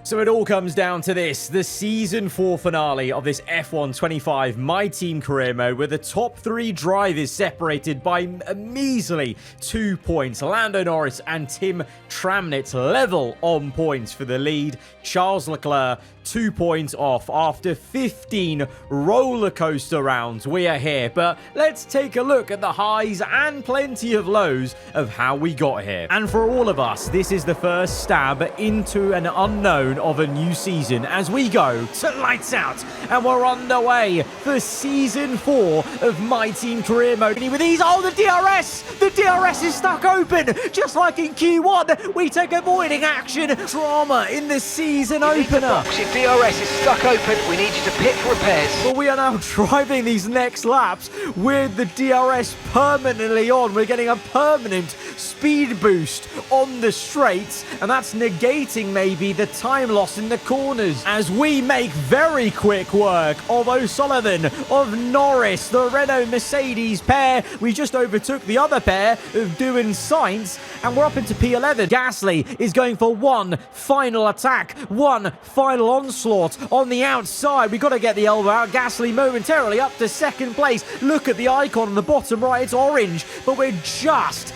So it all comes down to this, the Season 4 finale of this F1 25 My Team career mode, where the top 3 drivers separated by a measly 2 points. Lando Norris and Tim Tramnitz level on points for the lead. Charles Leclerc 2 points off after 15 roller coaster rounds. We are here, but let's take a look at the highs and plenty of lows of how we got here. And for all of us, this is the first stab into an unknown of a new season as we go to lights out, and we're underway for Season 4 of My Team career mode. With these, oh, the DRS is stuck open, just like in Q1. We take avoiding action. Drama in the season opener. Your DRS is stuck open. We need you to pit for repairs. But we are now driving these next laps with the DRS permanently on. We're getting a permanent speed boost on the straights, and that's negating maybe the time loss in the corners as we make very quick work of O'Sullivan, of Norris, the Renault Mercedes pair. We just overtook the other pair of Dew and Sainz, and we're up into P11. Gasly is going for one final attack, one final onslaught on the outside. We've got to get the elbow out. Gasly momentarily up to second place. Look at the icon on the bottom right. It's orange, but we're just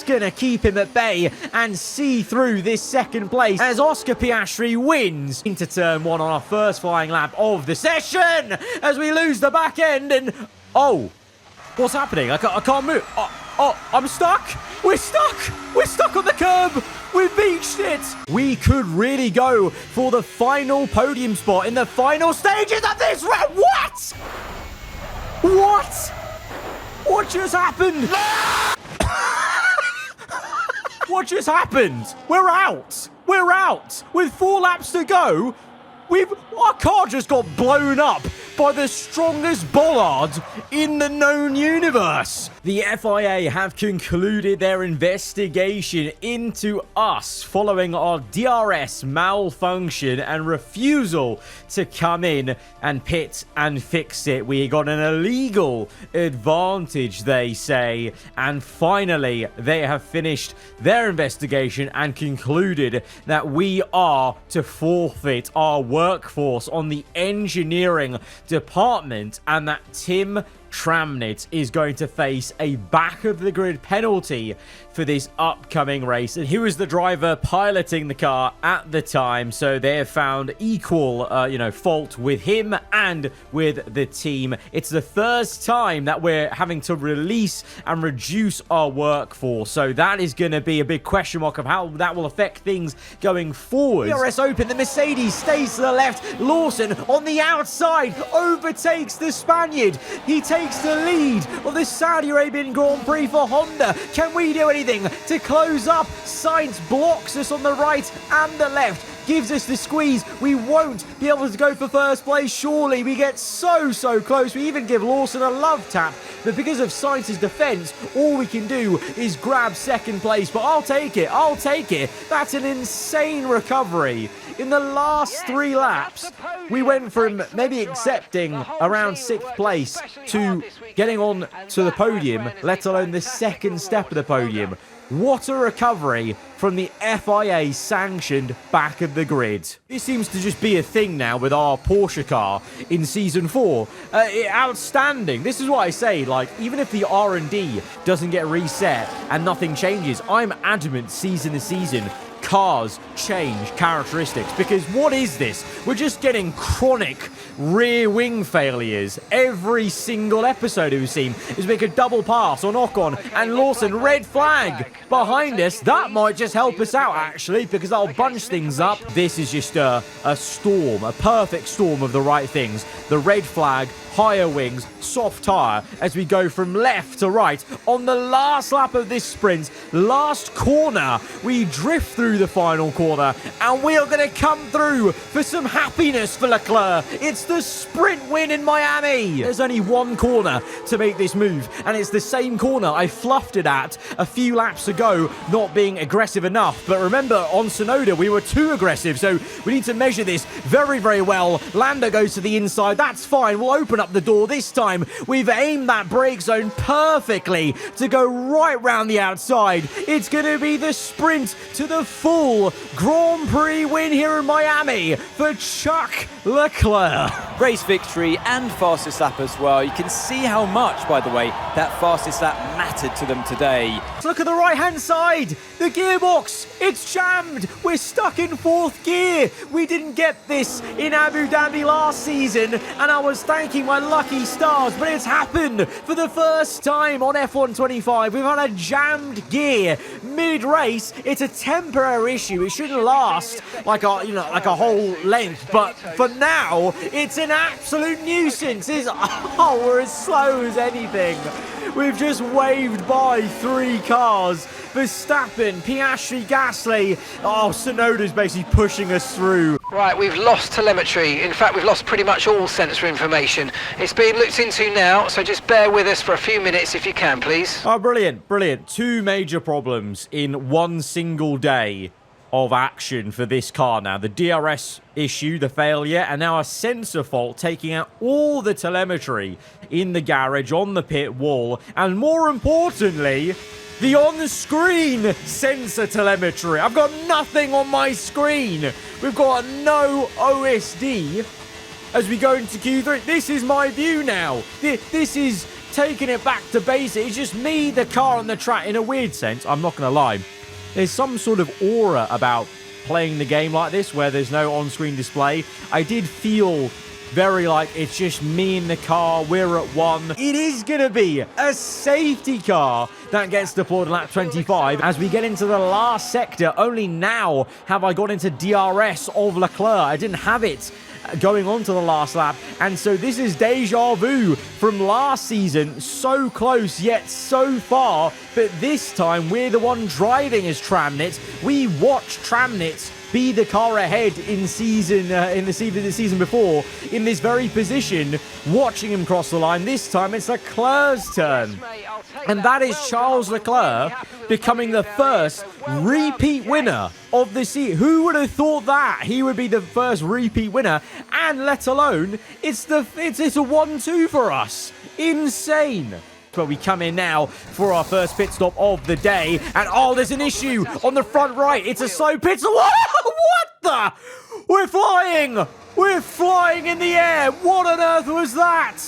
gonna keep him at bay and see through this second place as Oscar Piastri wins into turn 1 on our first flying lap of the session as we lose the back end. And oh, what's happening? I can't move. Oh, I'm stuck. We're stuck on the curb. We've beached it. We could really go for the final podium spot in the final stages of this round. What just happened? What just happened? We're out with 4 laps to go. Our car just got blown up by the strongest bollard in the known universe. The FIA have concluded their investigation into us following our DRS malfunction and refusal to come in and pit and fix it. We got an illegal advantage, they say, and finally they have finished their investigation and concluded that we are to forfeit our workforce on the engineering department, and that Tim Tramnitz is going to face a back of the grid penalty for this upcoming race. And he was the driver piloting the car at the time, so they have found equal fault with him and with the team. It's the first time that we're having to release and reduce our workforce, so that is going to be a big question mark of how that will affect things going forward. DRS open, the Mercedes stays to the left. Lawson on the outside overtakes the Spaniard. He takes the lead of the Saudi Arabian Grand Prix for Honda. Can we do anything to close up? Sainz blocks us on the right and the left, gives us the squeeze. We won't be able to go for first place, surely. We get so close. We even give Lawson a love tap, but because of Sainz's defense, all we can do is grab second place. But I'll take it. That's an insane recovery. In the last 3 laps, we went from maybe accepting around 6th place to getting on to the podium, let alone the second step of the podium. What a recovery from the FIA sanctioned back of the grid. This seems to just be a thing now with our Porsche car in Season 4. Outstanding. This is what I say, like, even if the R&D doesn't get reset and nothing changes, I'm adamant season to season cars change characteristics, because what is this? We're just getting chronic rear wing failures every single episode we've seen. Is make a double pass on Ocon and Lawson, red flag behind us. That might just help us out actually, because that'll bunch things up. This is just a storm, a perfect storm of the right things. The red flag, higher wings, soft tire as we go from left to right. On the last lap of this sprint, last corner, we drift through the final corner and we are going to come through for some happiness for Leclerc. It's the sprint win in Miami. There's only one corner to make this move, and it's the same corner I fluffed it at a few laps ago, not being aggressive enough. But remember, on Sonoda, we were too aggressive, so we need to measure this very, very well. Lando goes to the inside. That's fine. We'll open up the door this time. We've aimed that brake zone perfectly to go right round the outside. It's going to be the sprint to the full Grand Prix win here in Miami for Chuck Leclerc. Race victory and fastest lap as well. You can see how much, by the way, that fastest lap mattered to them today. Look at the right-hand side. The gearbox, it's jammed. We're stuck in 4th gear. We didn't get this in Abu Dhabi last season, and I was thanking my lucky stars, but it's happened for the first time on F1 25. We've had a jammed gear mid-race. It's a temporary issue. It shouldn't last like a whole length, but for now, it's an absolute nuisance. We're as slow as anything. We've just waved by 3 cars. Verstappen, Piastri, Gasly. Tsunoda's basically pushing us through. Right, we've lost telemetry. In fact, we've lost pretty much all sensor information. It's being looked into now, so just bear with us for a few minutes if you can, please. Oh, brilliant, brilliant. 2 major problems in one single day of action for this car now. The DRS issue, the failure, and now a sensor fault taking out all the telemetry in the garage, on the pit wall, and more importantly, the on-screen sensor telemetry. I've got nothing on my screen. We've got no OSD as we go into Q3. This is my view now. This is taking it back to basic. It's just me, the car, and the track in a weird sense. I'm not going to lie. There's some sort of aura about playing the game like this where there's no on-screen display. I did feel very like it's just me in the car, we're at 1. It is going to be a safety car that gets deployed on lap 25. As we get into the last sector, only now have I got into DRS of Leclerc. I didn't have it going on to the last lap, and so this is deja vu from last season. So close yet so far, but this time we're the one driving as Tramnit. We watched Tramnit be the car ahead in the season before in this very position, watching him cross the line. This time it's Leclerc's turn, and that is Charles Leclerc becoming the first repeat winner of the season. Who would have thought that he would be the first repeat winner, and let alone it's a 1-2 for us. Insane. But we come in now for our first pit stop of the day, and there's an issue on the front right. It's a slow pit stop. What the? We're flying! We're flying in the air! What on earth was that?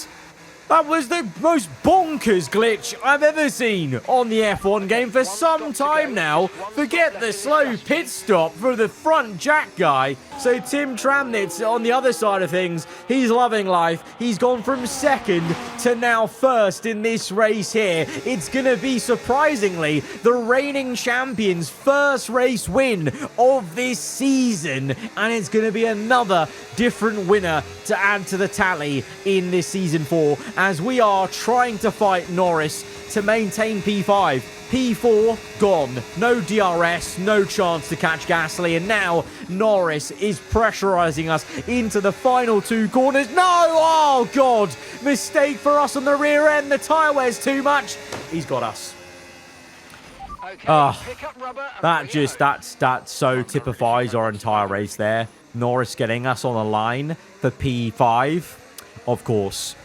That was the most bonkers glitch I've ever seen on the F1 game for some time now. Forget the slow pit stop for the front jack guy. So Tim Tramnitz on the other side of things, he's loving life. He's gone from second to now first in this race here. It's going to be, surprisingly, the reigning champion's first race win of this season. And it's going to be another different winner to add to the tally in this season 4, as we are trying to fight Norris to maintain P5. P4 gone. No DRS, no chance to catch Gasly, and now Norris is pressurizing us into the final 2 corners. No! Oh, God! Mistake for us on the rear end. The tyre wears too much. He's got us. That so typifies our entire race there. Norris getting us on the line for P5, of course.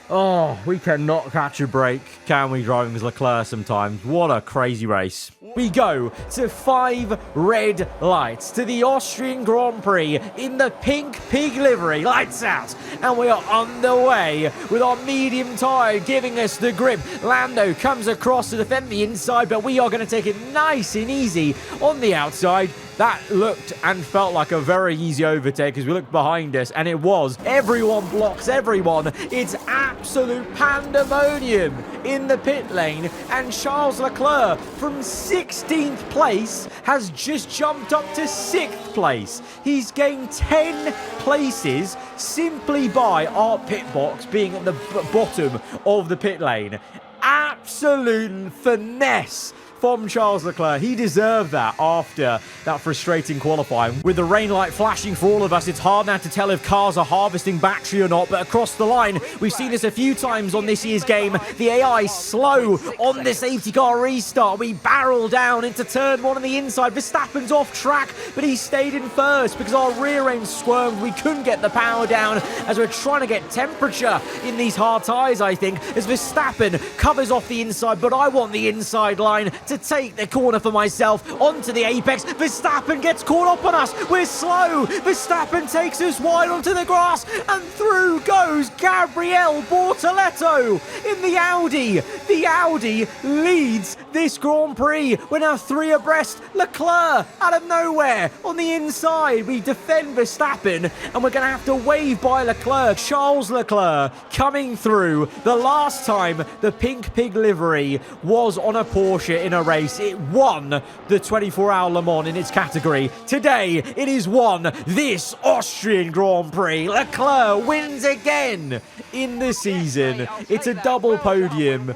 Oh, we cannot catch a break, can we, driving as Leclerc sometimes? What a crazy race. We go to 5 red lights to the Austrian Grand Prix in the pink pig livery. Lights out. And we are underway with our medium tyre giving us the grip. Lando comes across to defend the inside, but we are going to take it nice and easy on the outside. That looked and felt like a very easy overtake as we looked behind us, and it was. Everyone blocks everyone. It's absolute pandemonium in the pit lane, and Charles Leclerc from 16th place has just jumped up to 6th place. He's gained 10 places simply by our pit box being at the bottom of the pit lane. Absolute finesse from Charles Leclerc. He deserved that after that frustrating qualifying. With the rain light flashing for all of us, it's hard now to tell if cars are harvesting battery or not, but across the line, we've seen this a few times on this year's game. The AI slow on the safety car restart. We barrel down into turn 1 on the inside. Verstappen's off track, but he stayed in first because our rear end squirmed. We couldn't get the power down as we're trying to get temperature in these hard tyres, I think, as Verstappen covers off the inside, but I want the inside line to take the corner for myself onto the apex. Verstappen gets caught up on us. We're slow. Verstappen takes us wide onto the grass, and through goes Gabriel Bortoleto in the Audi. The Audi leads this Grand Prix. We're now 3 abreast. Leclerc out of nowhere on the inside. We defend Verstappen, and we're going to have to wave by Leclerc. Charles Leclerc coming through. The last time the pink pig livery was on a Porsche in a race, it won the 24-hour Le Mans in its category. Today, it has won this Austrian Grand Prix. Leclerc wins again in the season. It's a double podium.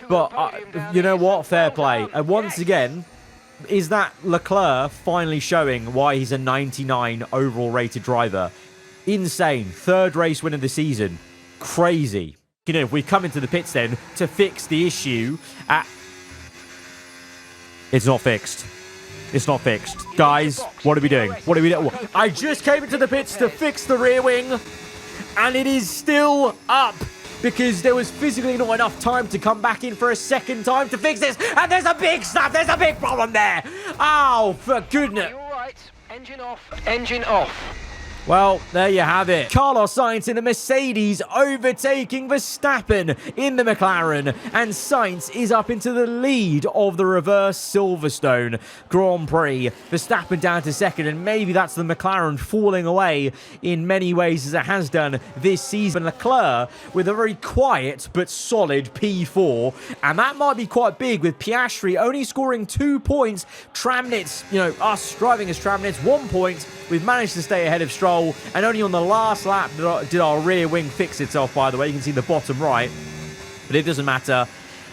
But you know what? Fair play. And once again, is that Leclerc finally showing why he's a 99 overall rated driver. Insane. 3rd race win of the season. Crazy. You know, we've come into the pits then to fix the issue. It's not fixed. It's not fixed. Guys, what are we doing? What are we doing? I just came into the pits to fix the rear wing, and it is still up because there was physically not enough time to come back in for a second time to fix this. And there's a big snap. There's a big problem there. Oh, for goodness. You're right. Engine off. Engine off. Well, there you have it. Carlos Sainz in the Mercedes overtaking Verstappen in the McLaren. And Sainz is up into the lead of the reverse Silverstone Grand Prix. Verstappen down to 2nd, and maybe that's the McLaren falling away in many ways as it has done this season. Leclerc with a very quiet but solid P4. And that might be quite big with Piastri only scoring 2 points. Tramnitz, you know, us driving as Tramnitz, 1 point. We've managed to stay ahead of Stroll. And only on the last lap did our rear wing fix itself, by the way. You can see the bottom right. But it doesn't matter.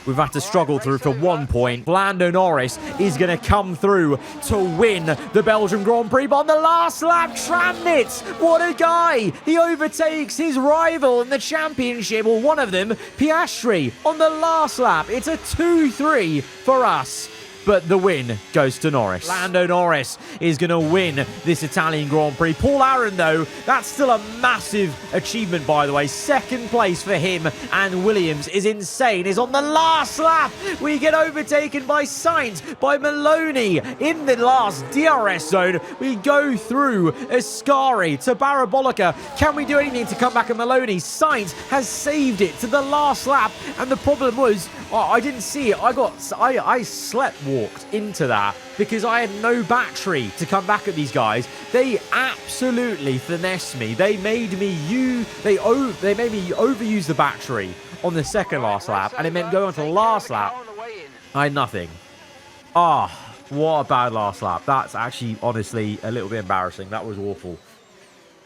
We've had to struggle through for 1 point. Lando Norris is going to come through to win the Belgian Grand Prix. But on the last lap, Tramnitz, what a guy. He overtakes his rival in the championship, or one of them, Piastri, on the last lap. It's a 2-3 for us. But the win goes to Norris. Lando Norris is going to win this Italian Grand Prix. Paul Aaron, though, that's still a massive achievement, by the way. 2nd place for him, and Williams is insane. Is on the last lap. We get overtaken by Sainz, by Maloney in the last DRS zone. We go through Ascari to Parabolica. Can we do anything to come back at Maloney? Sainz has saved it to the last lap, and the problem was, I didn't see it. I slept walked into that because I had no battery to come back at these guys. They absolutely finessed me. They made me overuse the battery on the 2nd last lap, and it meant going on to the last lap. I had nothing. What a bad last lap. That's actually honestly a little bit embarrassing. That was awful.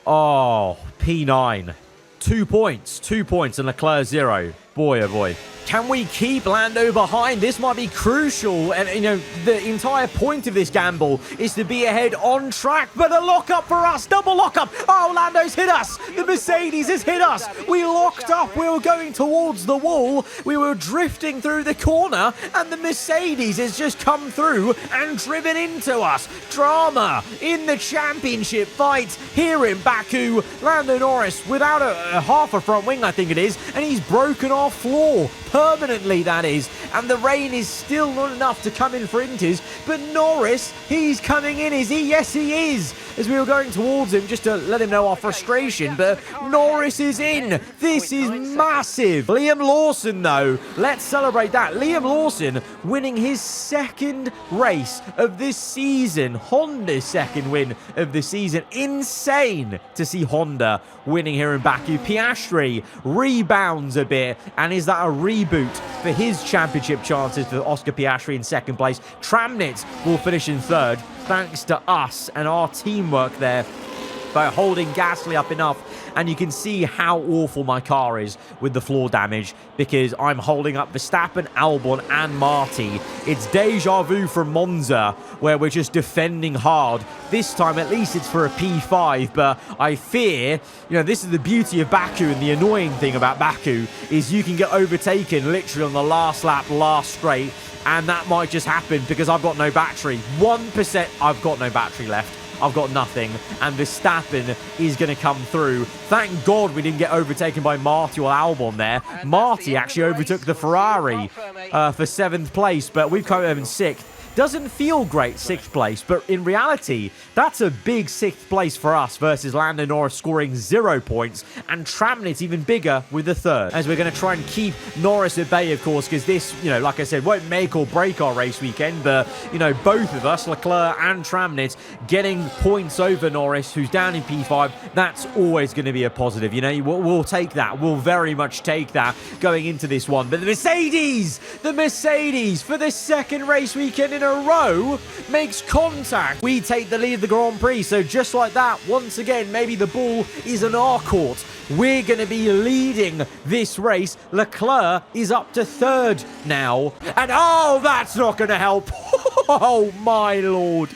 P9. 2 points. 2 points and Leclerc 0. Boy, oh boy. Can we keep Lando behind? This might be crucial. And, you know, the entire point of this gamble is to be ahead on track. But a lock-up for us. Double lock-up. Oh, Lando's hit us. The Mercedes has hit us. We locked up. We were going towards the wall. We were drifting through the corner. And the Mercedes has just come through and driven into us. Drama in the championship fight here in Baku. Lando Norris without a half a front wing, I think it is. And he's broken our floor. Permanently, that is. And the rain is still not enough to come in for Inters. But Norris, he's coming in, is he? Yes, he is. As we were going towards him just to let him know our frustration. But Norris is in. This is massive. Liam Lawson, though. Let's celebrate that. Liam Lawson winning his 2nd race of this season. Honda's 2nd win of the season. Insane to see Honda winning here in Baku. Piastri rebounds a bit. And is that a reboot for his championship chances for Oscar Piastri in 2nd place? Tramnitz will finish in 3rd, thanks to us and our teamwork there by holding Gasly up enough. And you can see how awful my car is with the floor damage because I'm holding up Verstappen, Albon and Marti. It's deja vu from Monza where we're just defending hard. This time at least it's for a P5, but I fear, you know, this is the beauty of Baku, and the annoying thing about Baku is you can get overtaken literally on the last lap, last straight, and that might just happen because I've got no battery. 1%, I've got no battery left. I've got nothing, and Verstappen is going to come through. Thank God we didn't get overtaken by Marti or Albon there. Marti actually overtook the Ferrari. for 7th place, but we've come in 6th. Doesn't feel great, 6th place, but in reality, that's a big 6th place for us versus Lando Norris scoring 0 points, and Tramnitz even bigger with the 3rd. As we're going to try and keep Norris at bay, of course, because this, like I said, won't make or break our race weekend, but, both of us, Leclerc and Tramnitz, getting points over Norris, who's down in P5, that's always going to be a positive. We'll take that. We'll very much take that going into this one. But the Mercedes for the 2nd race weekend in a row makes contact. We take the lead of the Grand Prix, so just like that, once again, maybe the ball is in our court. We're going to be leading this race. Leclerc is up to 3rd now, and oh, that's not going to help. Oh my lord,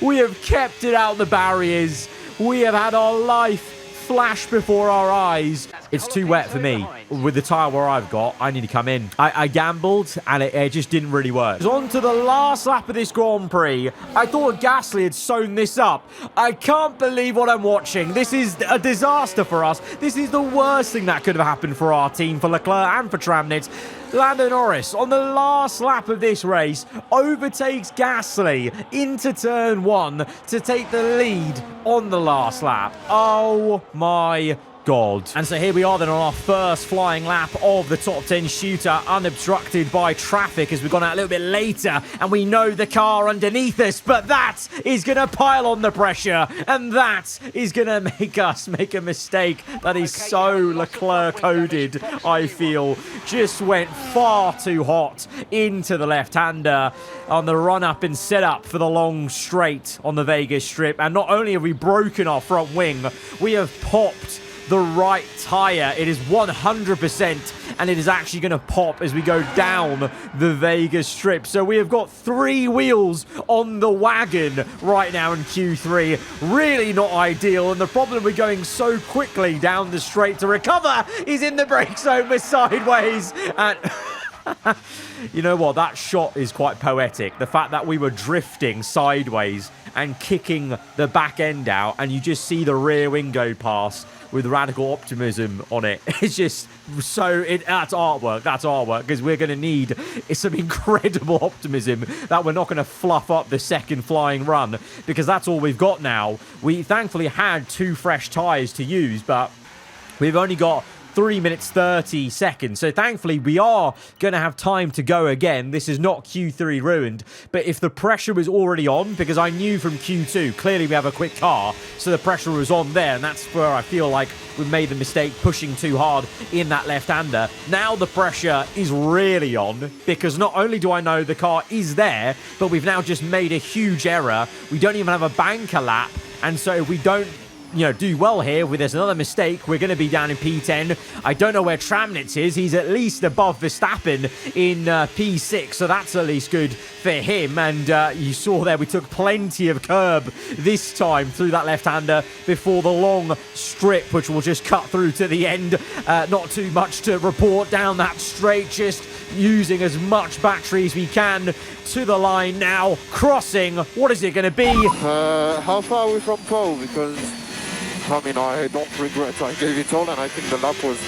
we have kept it out the barriers. We have had our life flash before our eyes. It's too wet for me. With the tyre where I've got, I need to come in. I gambled, and it just didn't really work. It's on to the last lap of this Grand Prix. I thought Gasly had sewn this up. I can't believe what I'm watching. This is a disaster for us. This is the worst thing that could have happened for our team, for Leclerc and for Tramnitz. Lando Norris, on the last lap of this race, overtakes Gasly into turn 1 to take the lead on the last lap. Oh my God. And so here we are then on our first flying lap of the top 10 shooter, unobstructed by traffic as we've gone out a little bit later, and we know the car underneath us, but that is going to pile on the pressure, and that is going to make us make a mistake that is so Leclerc-coded, I feel. Just went far too hot into the left-hander on the run-up and set-up for the long straight on the Vegas Strip, and not only have we broken our front wing, we have popped the right tyre. It is 100%, and it is actually going to pop as we go down the Vegas Strip. So we have got 3 wheels on the wagon right now in Q3. Really not ideal, and the problem with going so quickly down the straight to recover is in the brake zone. We're sideways, and you know what? That shot is quite poetic. The fact that we were drifting sideways and kicking the back end out, and you just see the rear wing go past with radical optimism on it. It's just so... that's artwork. That's artwork, because we're going to need some incredible optimism that we're not going to fluff up the second flying run, because that's all we've got now. We thankfully had 2 fresh tyres to use, but we've only got 3 minutes 30 seconds. So thankfully we are going to have time to go again. This is not Q3 ruined, but if the pressure was already on, because I knew from Q2, clearly we have a quick car, so the pressure was on there, and that's where I feel like we made the mistake pushing too hard in that left-hander. Now the pressure is really on, because not only do I know the car is there, but we've now just made a huge error. We don't even have a banker lap, and so if we don't do well here, with there's another mistake, we're going to be down in P10. I don't know where Tramnitz is. He's at least above Verstappen in P6, so that's at least good for him. And you saw there, we took plenty of curb this time through that left-hander before the long strip, which will just cut through to the end. Not too much to report down that straight, just using as much battery as we can to the line now. Crossing, what is it going to be? How far are we from pole? Because I mean, I don't regret. I gave it all, and I think the lap was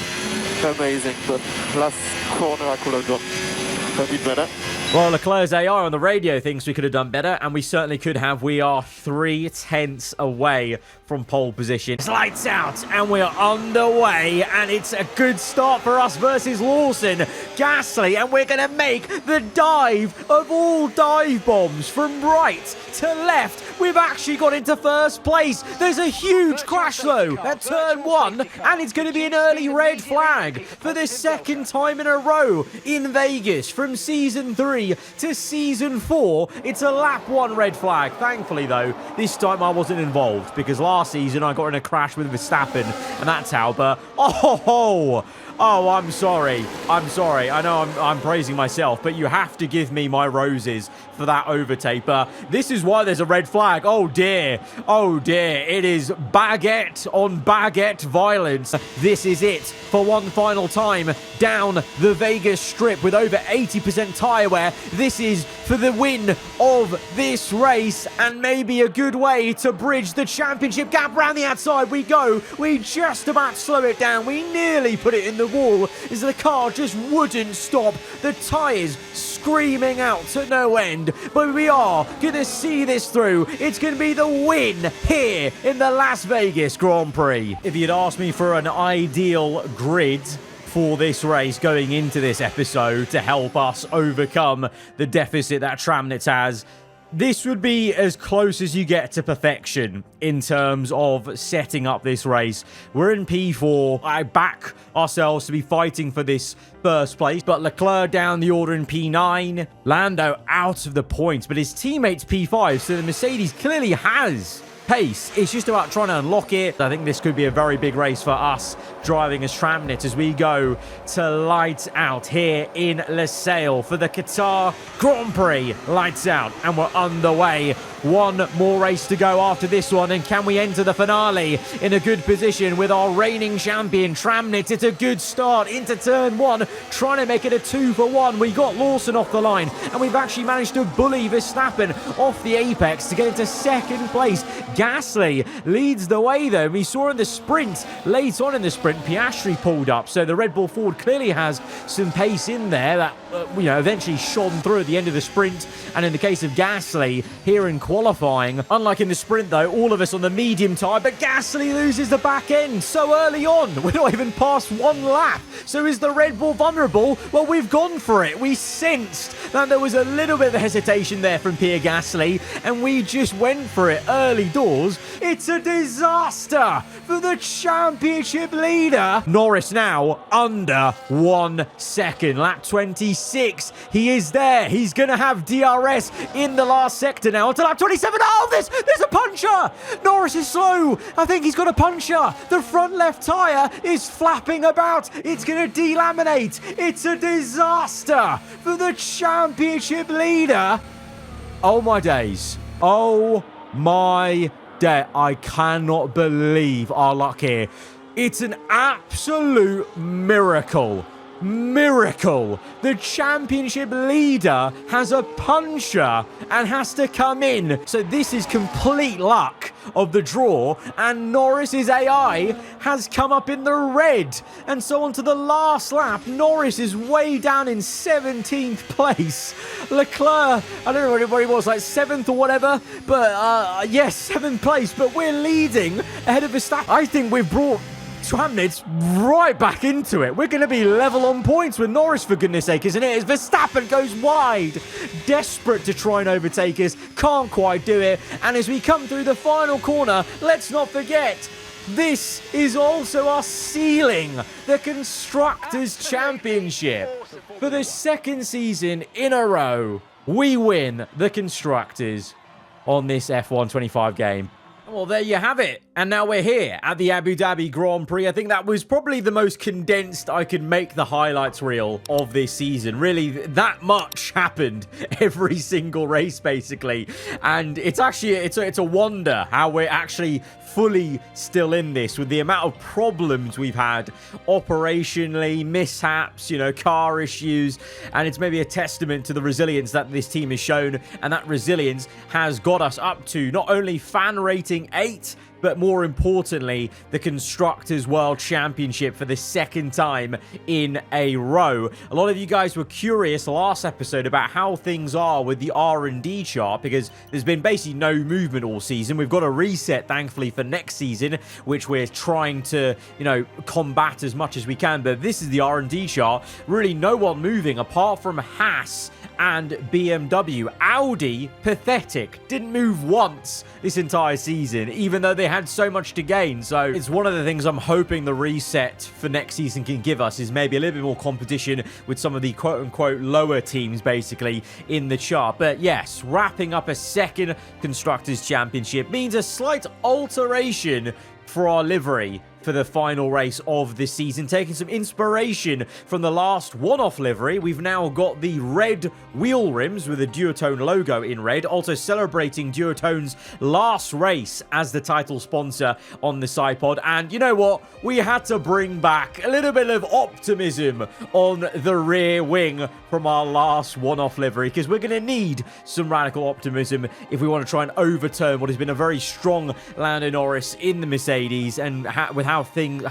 amazing. But last corner, I could have done a bit better. Well, Leclerc's AR on the radio thinks we could have done better, and we certainly could have. We are 3/10 away from pole position. It's lights out, and we're underway, and it's a good start for us versus Lawson. Gasly, and we're going to make the dive of all dive bombs from right to left. We've actually got into first place. There's a huge crash, though, at turn 1, and it's going to be an early red flag for the 2nd time in a row in Vegas from Season 3 to Season 4. It's a lap 1 red flag. Thankfully, though, this time I wasn't involved, because last season I got in a crash with Verstappen, and that's how. But oh, I'm sorry. I'm sorry. I know I'm praising myself, but you have to give me my roses for that overtake. But this is why there's a red flag. Oh dear. Oh dear. It is baguette on baguette violence. This is it for one final time down the Vegas Strip with over 80% tyre wear. This is for the win of this race, and maybe a good way to bridge the championship gap. Around the outside we go. We just about slow it down. We nearly put it in the wall as the car just wouldn't stop. The tyres screaming out to no end, but we are gonna see this through. It's gonna be the win here in the Las Vegas Grand Prix. If you'd asked me for an ideal grid for this race going into this episode to help us overcome the deficit that Tramnitz has, this would be as close as you get to perfection in terms of setting up this race. We're in P4. I back ourselves to be fighting for this first place, but Leclerc down the order in P9. Lando out of the points, but his teammate's P5, so the Mercedes clearly has pace. It's just about trying to unlock it. I think this could be a very big race for us driving as Tramnitz as we go to lights out here in Losail for the Qatar Grand Prix. Lights out, and we're underway. One more race to go after this one, and can we enter the finale in a good position with our reigning champion Tramnitz? It's a good start into turn one, trying to make it a 2-for-1. We got Lawson off the line, and we've actually managed to bully Verstappen off the apex to get into second place. Gasly leads the way though. We saw in the sprint, late on in the sprint, Piastri pulled up, so the Red Bull Ford clearly has some pace in there that eventually shone through at the end of the sprint. And in the case of Gasly here in qualifying, unlike in the sprint though, all of us on the medium tyre, but Gasly loses the back end so early on. We're not even past one lap. So is the Red Bull vulnerable? Well, we've gone for it. We sensed that there was a little bit of hesitation there from Pierre Gasly, and we just went for it early doors. It's a disaster for the championship leader. Norris now under 1 second. Lap 26. He is there. He's going to have DRS in the last sector now. Onto lap 27. Oh, there's a puncher. Norris is slow. I think he's got a puncher. The front left tyre is flapping about. It's going to delaminate. It's a disaster for the championship leader. Oh, my days. Oh, my day. I cannot believe our luck here. It's an absolute miracle. Miracle. The championship leader has a puncher and has to come in. So this is complete luck of the draw, and Norris's AI has come up in the red. And so on to the last lap, Norris is way down in 17th place. Leclerc, I don't know what he was, like 7th or whatever, but yes, 7th place, but we're leading ahead of Verstappen. I think we've brought Tramnitz right back into it. We're going to be level on points with Norris, for goodness sake, isn't it? As Verstappen goes wide, desperate to try and overtake us, can't quite do it. And as we come through the final corner, let's not forget, this is also our ceiling, the Constructors' Championship. For the second season in a row, we win the Constructors on this F1 25 game. Well, there you have it. And now we're here at the Abu Dhabi Grand Prix. I think that was probably the most condensed I could make the highlights reel of this season. Really, that much happened every single race, basically. And it's actually, it's a wonder how we're actually fully still in this with the amount of problems we've had operationally, mishaps, car issues. And it's maybe a testament to the resilience that this team has shown. And that resilience has got us up to not only fan rating 8, but more importantly, the Constructors' World Championship for the second time in a row. A lot of you guys were curious last episode about how things are with the R&D chart, because there's been basically no movement all season. We've got a reset, thankfully, for next season, which we're trying to, combat as much as we can. But this is the R&D chart. Really no one moving apart from Haas and BMW. Audi, pathetic. Didn't move once this entire season, even though they had so much to gain. So it's one of the things I'm hoping the reset for next season can give us, is maybe a little bit more competition with some of the quote-unquote lower teams, basically, in the chart. But yes, wrapping up a second Constructors' Championship means a slight alteration for our livery for the final race of the season. Taking some inspiration from the last one-off livery, we've now got the red wheel rims with the Duotone logo in red, also celebrating Duotone's last race as the title sponsor on the side pod. And you know what? We had to bring back a little bit of optimism on the rear wing from our last one-off livery, because we're going to need some radical optimism if we want to try and overturn what has been a very strong Lando Norris in the Mercedes. And with how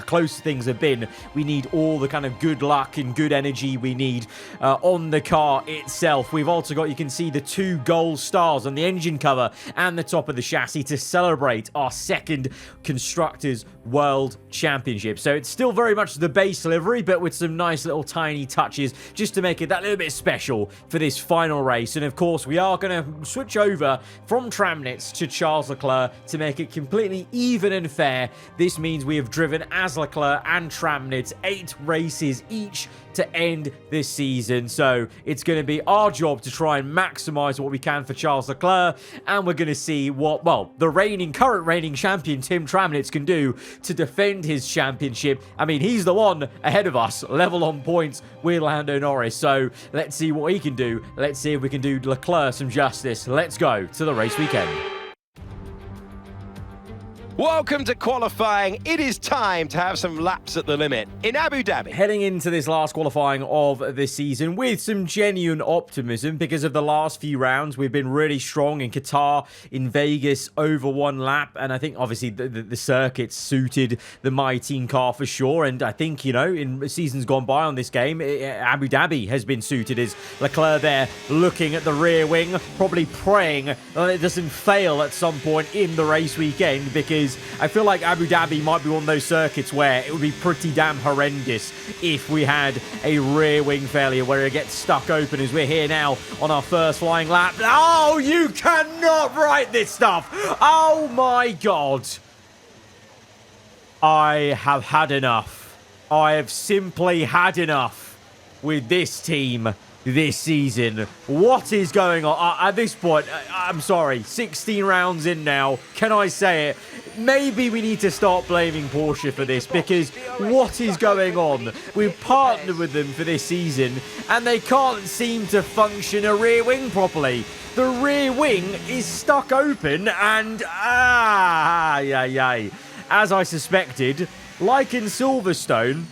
close things have been, we need all the kind of good luck and good energy we need on the car itself. We've also got, you can see the 2 gold stars on the engine cover and the top of the chassis to celebrate our second Constructors World Championship. So it's still very much the base livery, but with some nice little tiny touches just to make it that little bit special for this final race. And of course, we are going to switch over from Tramnitz to Charles Leclerc to make it completely even and fair. This means we have driven as Leclerc and Tramnitz 8 races each to end this season. So it's going to be our job to try and maximize what we can for Charles Leclerc, and we're going to see what, well, the current reigning champion Tim Tramnitz can do to defend his championship. I mean, he's the one ahead of us, level on points with Lando Norris. So let's see what he can do. Let's see if we can do Leclerc some justice. Let's go to the race weekend. Welcome to qualifying. It is time to have some laps at the limit in Abu Dhabi. Heading into this last qualifying of the season with some genuine optimism because of the last few rounds. We've been really strong in Qatar, in Vegas, over 1 lap. And I think obviously the circuit suited the My Team car for sure. And I think, you know, in seasons gone by on this game, Abu Dhabi has been suited as Leclerc there looking at the rear wing, probably praying that it doesn't fail at some point in the race weekend, because I feel like Abu Dhabi might be one of those circuits where it would be pretty damn horrendous if we had a rear wing failure where it gets stuck open, as we're here now on our first flying lap. Oh, you cannot write this stuff. Oh my God. I have had enough. I have simply had enough with this team this season. What is going on? At this point, I'm sorry, 16 rounds in now, can I say it? Maybe we need to start blaming Porsche for this, because what is going on? We've partnered with them for this season, and they can't seem to function a rear wing properly. The rear wing is stuck open, and as I suspected, like in Silverstone,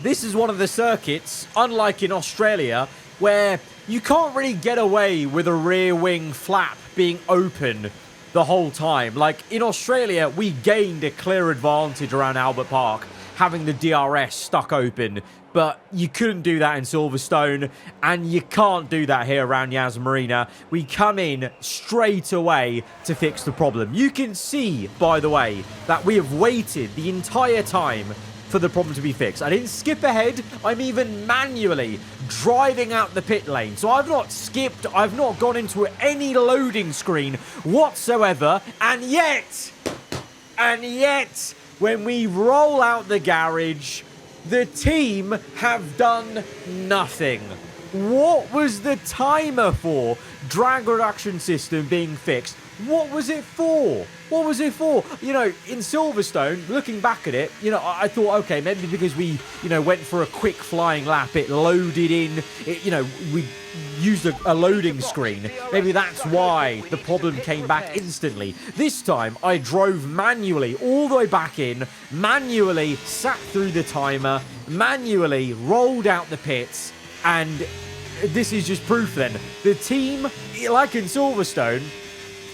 this is one of the circuits, unlike in Australia, where you can't really get away with a rear wing flap being open the whole time. Like in Australia, we gained a clear advantage around Albert Park, having the DRS stuck open, but you couldn't do that in Silverstone, and you can't do that here around Yas Marina. We come in straight away to fix the problem. You can see, by the way, that we have waited the entire time for the problem to be fixed. I didn't skip ahead. I'm even manually driving out the pit lane. So I've not skipped. I've not gone into any loading screen whatsoever. And yet, when we roll out the garage, the team have done nothing. What was the timer for? Drag reduction system being fixed. What was it for? What was it for? You know, in Silverstone, looking back at it, you know, I thought, okay, maybe because we, you know, went for a quick flying lap, it loaded in, you know, we used a loading screen. Maybe that's why the problem came back instantly. This time, I drove manually all the way back in, manually sat through the timer, manually rolled out the pits, and this is just proof then. The team, like in Silverstone,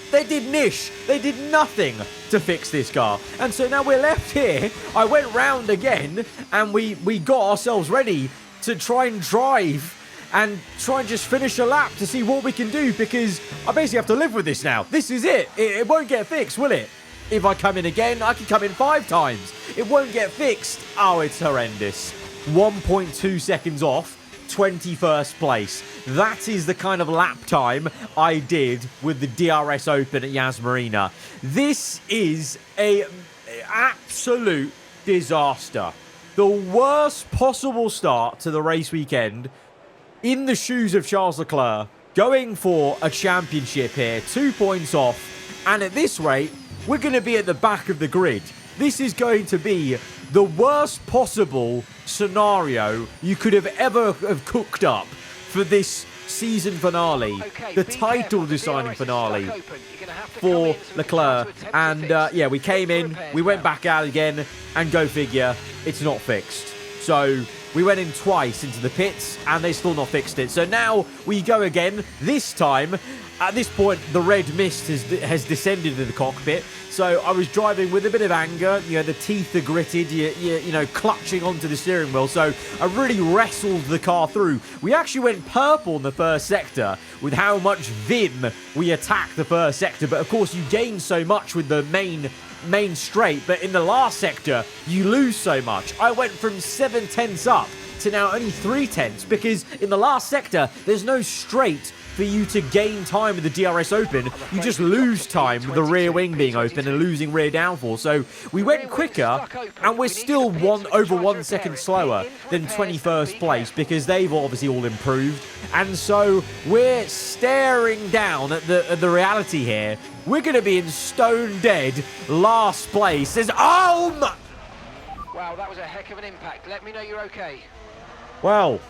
they did niche. They did nothing to fix this car. And so now we're left here. I went round again, and we got ourselves ready to try and drive and try and just finish a lap to see what we can do, because I basically have to live with this now. This is it. It won't get fixed, will it? If I come in again, I can come in 5 times. It won't get fixed. Oh, it's horrendous. 1.2 seconds off. 21st place. That is the kind of lap time I did with the DRS Open at Yas Marina. This is an absolute disaster. The worst possible start to the race weekend in the shoes of Charles Leclerc, going for a championship here, 2 points off, and at this rate, we're going to be at the back of the grid. this is going to be the worst possible scenario you could have ever have cooked up for this season finale, the title deciding finale for Leclerc. And yeah, we came in, we went back out again, and go figure, it's not fixed. So we went in twice into the pits and they still not fixed it. So now we go again. This time, at this point, the red mist has descended into the cockpit. So I was driving with a bit of anger. You know, the teeth are gritted, you know, clutching onto the steering wheel. So I really wrestled the car through. We actually went purple in the first sector with how much vim we attacked the first sector. But of course, you gain so much with the main straight. But in the last sector, you lose so much. I went from 7/10 up to now only 3/10 because in the last sector, there's no straight for you to gain time with the DRS open. You just lose time with the rear wing being open and losing rear downforce. So we went quicker and we're still over 1 second slower than 21st place because they've obviously all improved. And so we're staring down at the reality here. We're going to be in stone dead last place. There's, oh my... Wow, that was a heck of an impact. Let me know you're okay. Well.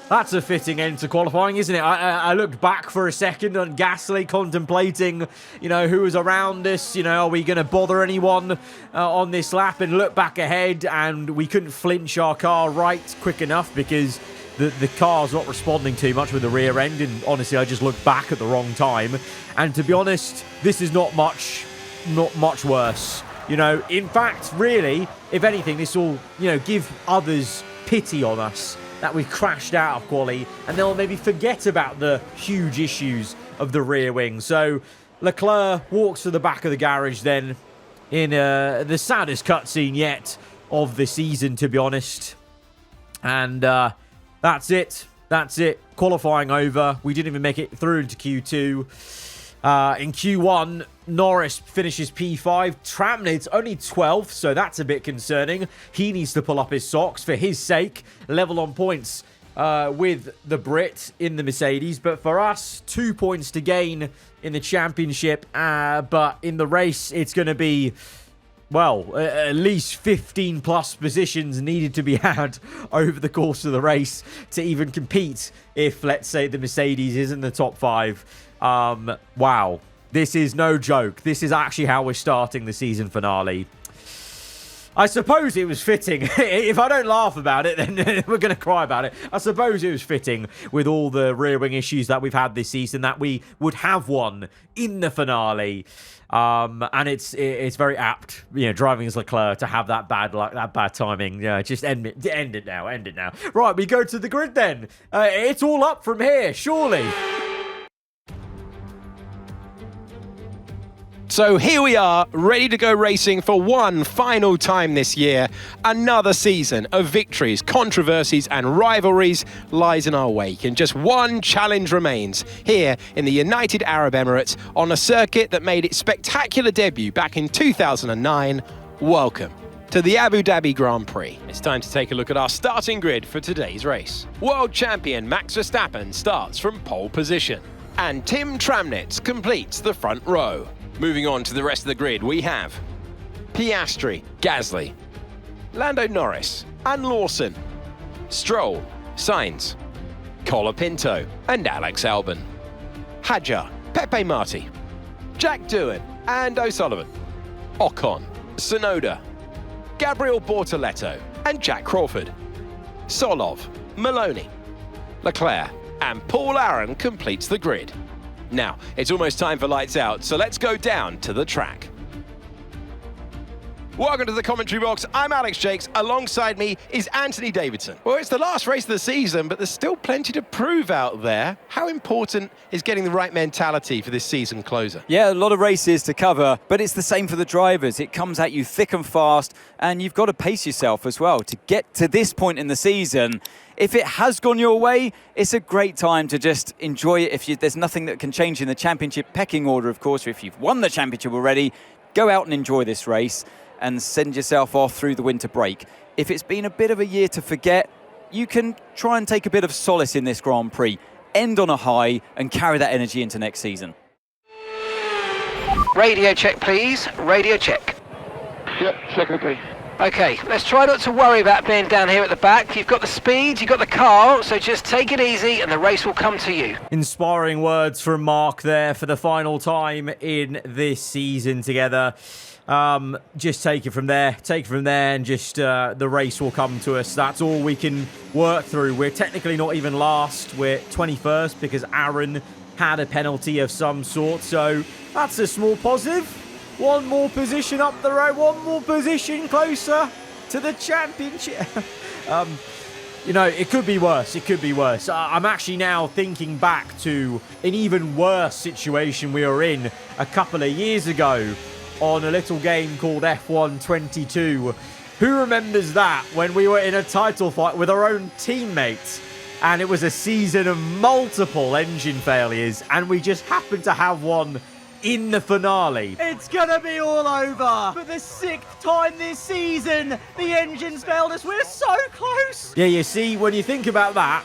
That's a fitting end to qualifying, isn't it? I looked back for a second on Gasly, contemplating, you know, who was around us. You know, are we going to bother anyone on this lap? And look back ahead, and we couldn't flinch our car right quick enough because the car's not responding too much with the rear end. And honestly, I just looked back at the wrong time. And to be honest, this is not much worse. You know, in fact, really, if anything, this will, you know, give others pity on us that we crashed out of quali, and they'll maybe forget about the huge issues of the rear wing. So Leclerc walks to the back of the garage then in the saddest cutscene yet of the season, to be honest. And that's it. Qualifying over. We didn't even make it through into Q2. In Q1, Norris finishes P5. Tramnitz only 12th, so that's a bit concerning. He needs to pull up his socks for his sake. Level on points with the Brit in the Mercedes. But for us, 2 points to gain in the championship. But in the race, it's going to be, well, at least 15 plus positions needed to be had over the course of the race to even compete if, let's say, the Mercedes is in the top 5. Wow, this is no joke. This is actually how we're starting the season finale. I suppose it was fitting. If I don't laugh about it, then we're going to cry about it. I suppose it was fitting with all the rear wing issues that we've had this season that we would have one in the finale. And it's very apt, you know, driving as Leclerc to have that bad timing. Yeah, just end it now. Right, we go to the grid then. It's all up from here, surely. So here we are, ready to go racing for one final time this year. Another season of victories, controversies and rivalries lies in our wake. And just one challenge remains here in the United Arab Emirates on a circuit that made its spectacular debut back in 2009. Welcome to the Abu Dhabi Grand Prix. It's time to take a look at our starting grid for today's race. World champion Max Verstappen starts from pole position, and Tim Tramnitz completes the front row. Moving on to the rest of the grid, we have Piastri, Gasly, Lando Norris and Lawson, Stroll, Sainz, Colapinto and Alex Albon, Hadjar, Pepe Marti, Jack Doohan and O'Sullivan, Ocon, Tsunoda, Gabriel Bortoletto and Jack Crawford, Solov, Maloney, Leclerc and Paul Aaron completes the grid. Now, it's almost time for lights out, so let's go down to the track. Welcome to the commentary box. I'm Alex Jakes. Alongside me is Anthony Davidson. Well, it's the last race of the season, but there's still plenty to prove out there. How important is getting the right mentality for this season closer? Yeah, a lot of races to cover, but it's the same for the drivers. It comes at you thick and fast, and you've got to pace yourself as well to get to this point in the season. If it has gone your way, it's a great time to just enjoy it. There's nothing that can change in the championship pecking order, of course. If you've won the championship already, go out and enjoy this race and send yourself off through the winter break. If it's been a bit of a year to forget, you can try and take a bit of solace in this Grand Prix, end on a high and carry that energy into next season. Radio check, please. Radio check. Yep, check okay. Okay, let's try not to worry about being down here at the back. You've got the speed, you've got the car, so just take it easy and the race will come to you. Inspiring words from Mark there for the final time in this season together. Just take it from there, and just the race will come to us. That's all we can work through. We're technically not even last. We're 21st because Aaron had a penalty of some sort, so that's a small positive. One more position up the road, one more position closer to the championship. You know, it could be worse. It could be worse. I'm actually now thinking back to an even worse situation we were in a couple of years ago on a little game called F1 22. Who remembers that, when we were in a title fight with our own teammates and it was a season of multiple engine failures and we just happened to have one in the finale? It's gonna be all over. For the 6th time this season, the engines failed us. We're so close. Yeah, you see, when you think about that,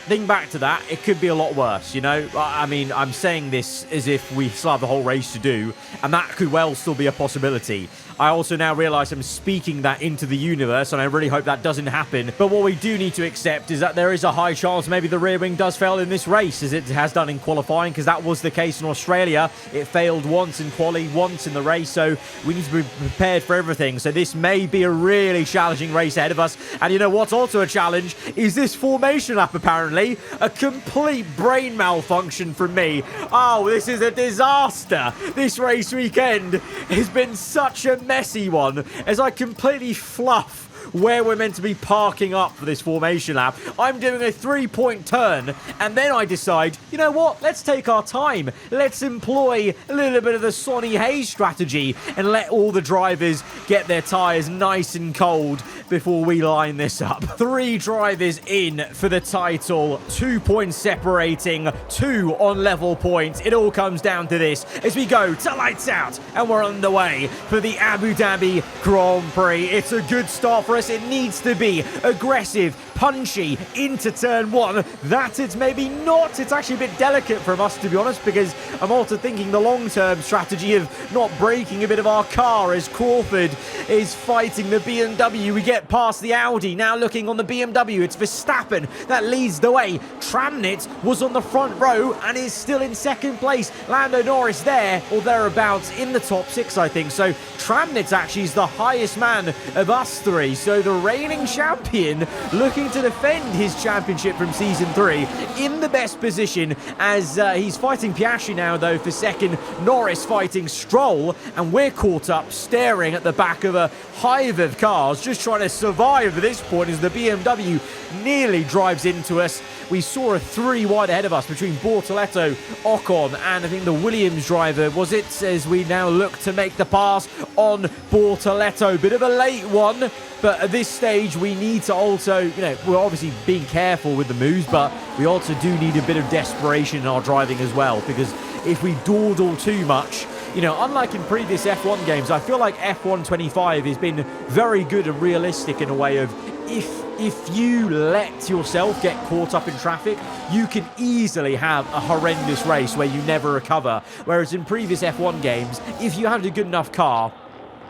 think back to that, it could be a lot worse, you know? I mean, I'm saying this as if we still have the whole race to do, and that could well still be a possibility. I also now realise I'm speaking that into the universe, and I really hope that doesn't happen. But what we do need to accept is that there is a high chance maybe the rear wing does fail in this race, as it has done in qualifying, because that was the case in Australia. It failed once in quali, once in the race, so we need to be prepared for everything. So this may be a really challenging race ahead of us. And you know what's also a challenge is this formation lap, apparently. A complete brain malfunction from me. Oh, this is a disaster. This race weekend has been such a messy one as I completely fluff where we're meant to be parking up for this formation lap. I'm doing a 3-point turn, and then I decide, you know what, let's take our time. Let's employ a little bit of the Sonny Hayes strategy and let all the drivers get their tyres nice and cold before we line this up. 3 drivers in for the title, 2 points separating, 2 on level points. It all comes down to this as we go to lights out, and we're underway for the Abu Dhabi Grand Prix. It's a good start for us. It needs to be aggressive, punchy into turn 1. That it's maybe not. It's actually a bit delicate from us, to be honest, because I'm also thinking the long-term strategy of not breaking a bit of our car as Crawford is fighting the BMW. We get past the Audi, now looking on the BMW. It's Verstappen that leads the way. Tramnit was on the front row and is still in 2nd place. Lando Norris there, or thereabouts, in the top 6, I think. So Tramnit actually is the highest man of us 3. So the reigning champion looking to defend his championship from Season 3 in the best position as he's fighting Piastri now, though, for 2nd. Norris fighting Stroll, and we're caught up staring at the back of a hive of cars, just trying to survive at this point as the BMW nearly drives into us. We saw a 3 wide ahead of us between Bortoletto, Ocon, and I think the Williams driver, was it, as we now look to make the pass on Bortoletto. Bit of a late one, but at this stage we need to also, you know, we're obviously being careful with the moves, but we also do need a bit of desperation in our driving as well, because if we dawdle too much, you know, unlike in previous F1 games, I feel like F1 25 has been very good and realistic in a way of if you let yourself get caught up in traffic, you can easily have a horrendous race where you never recover. Whereas in previous F1 games, if you had a good enough car,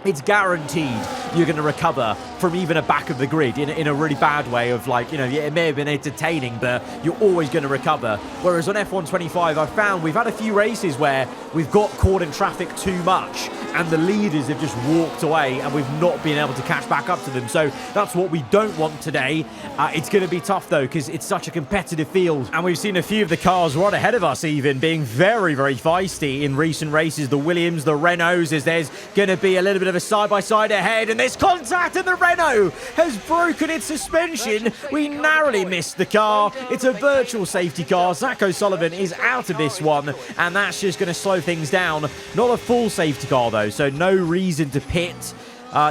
it's guaranteed you're going to recover from even a back of the grid in a really bad way of, like, you know, it may have been entertaining, but you're always going to recover. Whereas on F1 25, I've found we've had a few races where we've got caught in traffic too much and the leaders have just walked away and we've not been able to catch back up to them. So that's what we don't want today. It's going to be tough, though, because it's such a competitive field. And we've seen a few of the cars right ahead of us even being very, very feisty in recent races. The Williams, the Renaults, as there's going to be a little bit of a side-by-side ahead, and there's contact, and the Renault has broken its suspension. We narrowly missed the car. It's a virtual safety car. Zach O'Sullivan is out of this one, and that's just going to slow things down. Not a full safety car, though, so no reason to pit.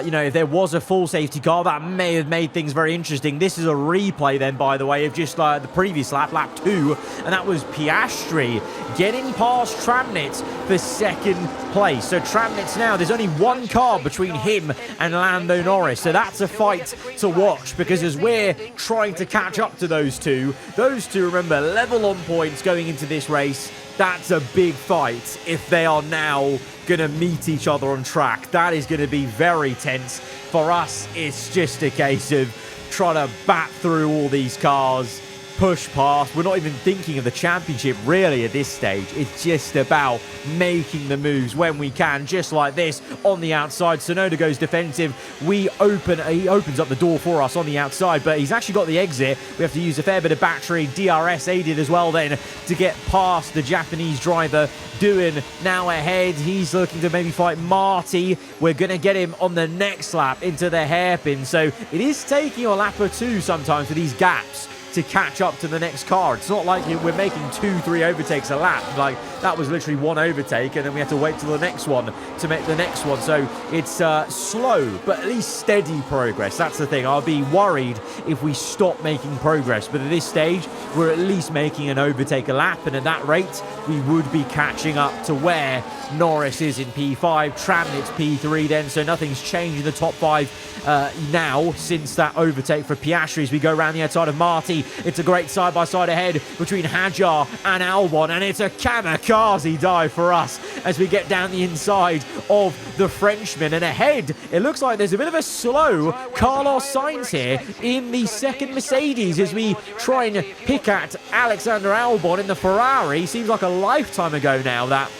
You know, if there was a full safety car, that may have made things very interesting. This is a replay then, by the way, of just the previous lap, lap 2, and that was Piastri getting past Tramnit for 2nd place. So Tramnit's now, there's only one car between him and Lando Norris, so that's a fight to watch, because as we're trying to catch up to those two, remember, level on points going into this race. That's a big fight if they are now going to meet each other on track. That is going to be very tense. For us, it's just a case of trying to bat through all these cars, push past. We're not even thinking of the championship really at this stage. It's just about making the moves when we can, just like this on the outside. Tsunoda goes defensive. He opens up the door for us on the outside, but he's actually got the exit. We have to use a fair bit of battery. DRS aided as well then to get past the Japanese driver. Doing now ahead. He's looking to maybe fight Marty. We're going to get him on the next lap into the hairpin. So it is taking a lap or two sometimes for these gaps to catch up to the next car. It's not like we're making 2-3 overtakes a lap. Like, that was literally one overtake, and then we have to wait till the next one to make the next one. So it's slow, but at least steady progress. That's the thing. I'll be worried if we stop making progress. But at this stage, we're at least making an overtake a lap, and at that rate, we would be catching up to where Norris is in P5, Tramnitz P3 then, so nothing's changed in the top 5 now since that overtake for Piastri as we go around the outside of Marty. It's a great side-by-side ahead between Hadjar and Albon, and it's a kamikaze dive for us as we get down the inside of the Frenchman. And ahead, it looks like there's a bit of a slow Carlos Sainz here in the second Mercedes as we try and pick at Alexander Albon in the Ferrari. Seems like a lifetime ago now that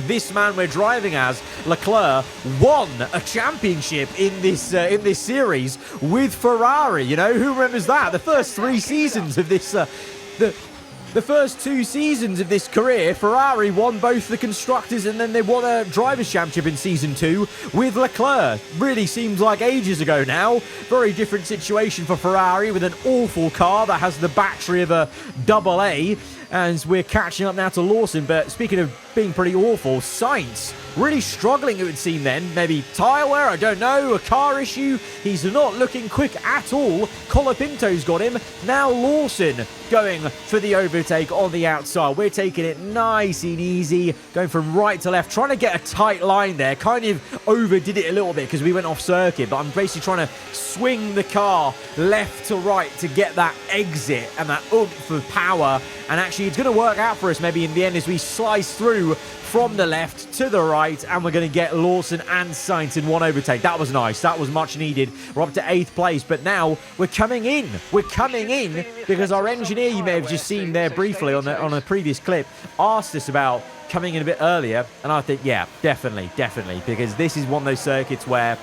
this man we're driving as, Leclerc, won a championship in this series with Ferrari. You know, who remembers that? The first 3 seasons of this, the first 2 seasons of this career, Ferrari won both the Constructors and then they won a Drivers' Championship in Season 2 with Leclerc. Really seems like ages ago now. Very different situation for Ferrari with an awful car that has the battery of a AA. As we're catching up now to Lawson. But speaking of being pretty awful, Sainz really struggling, it would seem then. Maybe tyre wear, I don't know, a car issue. He's not looking quick at all. Colapinto's got him. Now Lawson going for the overtake on the outside. We're taking it nice and easy, going from right to left, trying to get a tight line there. Kind of overdid it a little bit because we went off circuit, but I'm basically trying to swing the car left to right to get that exit and that oomph of power. And actually, it's going to work out for us maybe in the end as we slice through from the left to the right, and we're going to get Lawson and Sainz in one overtake. That was nice. That was much needed. We're up to 8th place, but now we're coming in. We're coming in because our engineer, you may have just seen there briefly on a previous clip, asked us about coming in a bit earlier, and I think, yeah, definitely, because this is one of those circuits where,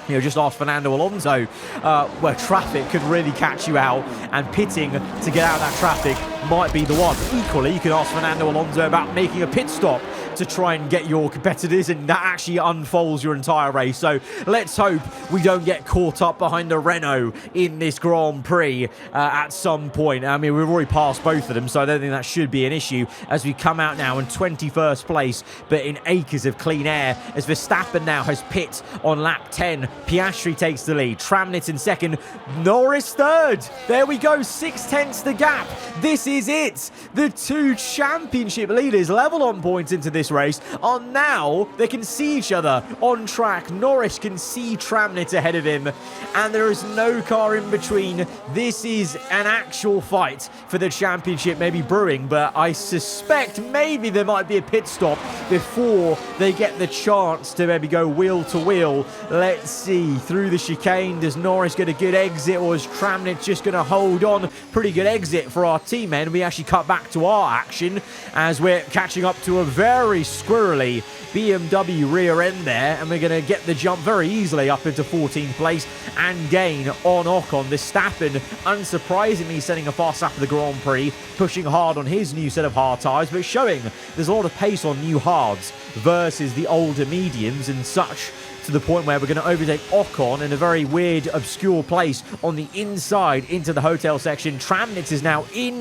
you know, just ask Fernando Alonso, where traffic could really catch you out, and pitting to get out of that traffic might be the one. Equally, you could ask Fernando Alonso about making a pit stop to try and get your competitors, and that actually unfolds your entire race. So let's hope we don't get caught up behind a Renault in this Grand Prix at some point. I mean, we've already passed both of them, so I don't think that should be an issue as we come out now in 21st place, but in acres of clean air, as Verstappen now has pit on lap 10. Piastri takes the lead. Tramnitz in second. Norris third. There we go. 6/10 the gap. This is it. The 2 championship leaders level on points into this race are now, they can see each other on track. Norris can see Tramnitz ahead of him, and there is no car in between. This is an actual fight for the championship, maybe brewing, but I suspect maybe there might be a pit stop before they get the chance to maybe go wheel to wheel. Let's see. Through the chicane, does Norris get a good exit, or is Tramnitz just going to hold on? Pretty good exit for our team, and we actually cut back to our action as we're catching up to a very squirrely BMW rear end there, and we're going to get the jump very easily up into 14th place and gain on Ocon. Verstappen, unsurprisingly, setting a fast lap of the Grand Prix, pushing hard on his new set of hard tyres, but showing there's a lot of pace on new hards versus the older mediums and such, to the point where we're going to overtake Ocon in a very weird, obscure place on the inside into the hotel section. Tramnitz is now in